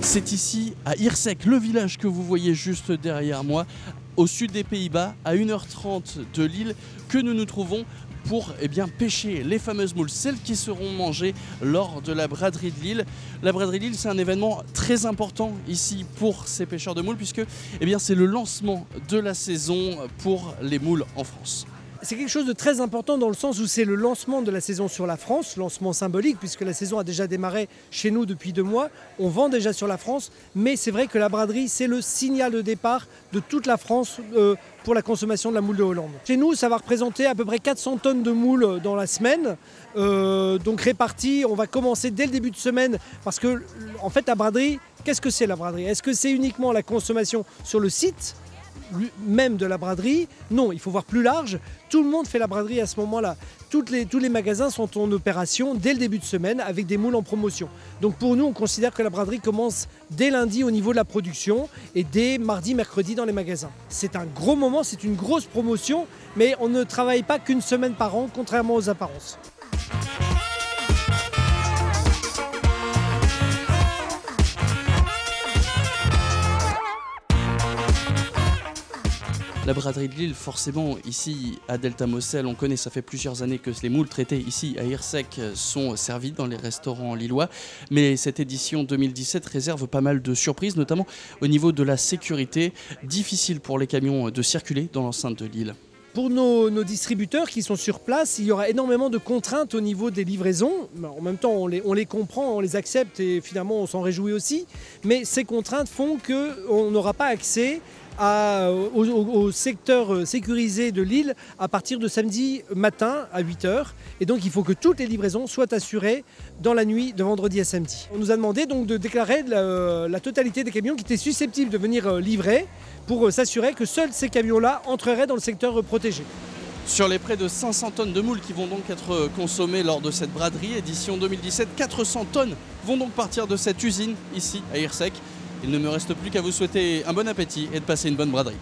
C'est ici, à Hirsek, le village que vous voyez juste derrière moi, au sud des Pays-Bas, à 1h30 de Lille, que nous nous trouvons pour pêcher les fameuses moules, celles qui seront mangées lors de la braderie de Lille. La braderie de Lille, c'est un événement très important ici pour ces pêcheurs de moules, puisque c'est le lancement de la saison pour les moules en France. C'est quelque chose de très important dans le sens où c'est le lancement de la saison sur la France, lancement symbolique puisque la saison a déjà démarré chez nous depuis 2 mois. On vend déjà sur la France, mais c'est vrai que la braderie, c'est le signal de départ de toute la France pour la consommation de la moule de Hollande. Chez nous, ça va représenter à peu près 400 tonnes de moules dans la semaine, donc réparties. On va commencer dès le début de semaine parce que, en fait, la braderie, qu'est-ce que c'est la braderie? Est-ce que c'est uniquement la consommation sur le site même de la braderie? Non, il faut voir plus large. Tout le monde fait la braderie à ce moment-là. Tous les magasins sont en opération dès le début de semaine avec des moules en promotion. Donc pour nous, on considère que la braderie commence dès lundi au niveau de la production et dès mardi, mercredi dans les magasins. C'est un gros moment, c'est une grosse promotion, mais on ne travaille pas qu'une semaine par an, contrairement aux apparences. La braderie de Lille, forcément, ici à Delta-Moselle, on connaît, ça fait plusieurs années que les moules traitées ici à Hirsek sont servies dans les restaurants lillois. Mais cette édition 2017 réserve pas mal de surprises, notamment au niveau de la sécurité. Difficile pour les camions de circuler dans l'enceinte de Lille. Pour nos distributeurs qui sont sur place, il y aura énormément de contraintes au niveau des livraisons. En même temps, on les comprend, on les accepte et finalement on s'en réjouit aussi. Mais ces contraintes font qu'on n'aura pas accès au secteur sécurisé de Lille à partir de samedi matin à 8h. Et donc il faut que toutes les livraisons soient assurées dans la nuit de vendredi à samedi. On nous a demandé donc de déclarer la totalité des camions qui étaient susceptibles de venir livrer pour s'assurer que seuls ces camions-là entreraient dans le secteur protégé. Sur les près de 500 tonnes de moules qui vont donc être consommées lors de cette braderie édition 2017, 400 tonnes vont donc partir de cette usine ici à Hirsek. Il ne me reste plus qu'à vous souhaiter un bon appétit et de passer une bonne braderie.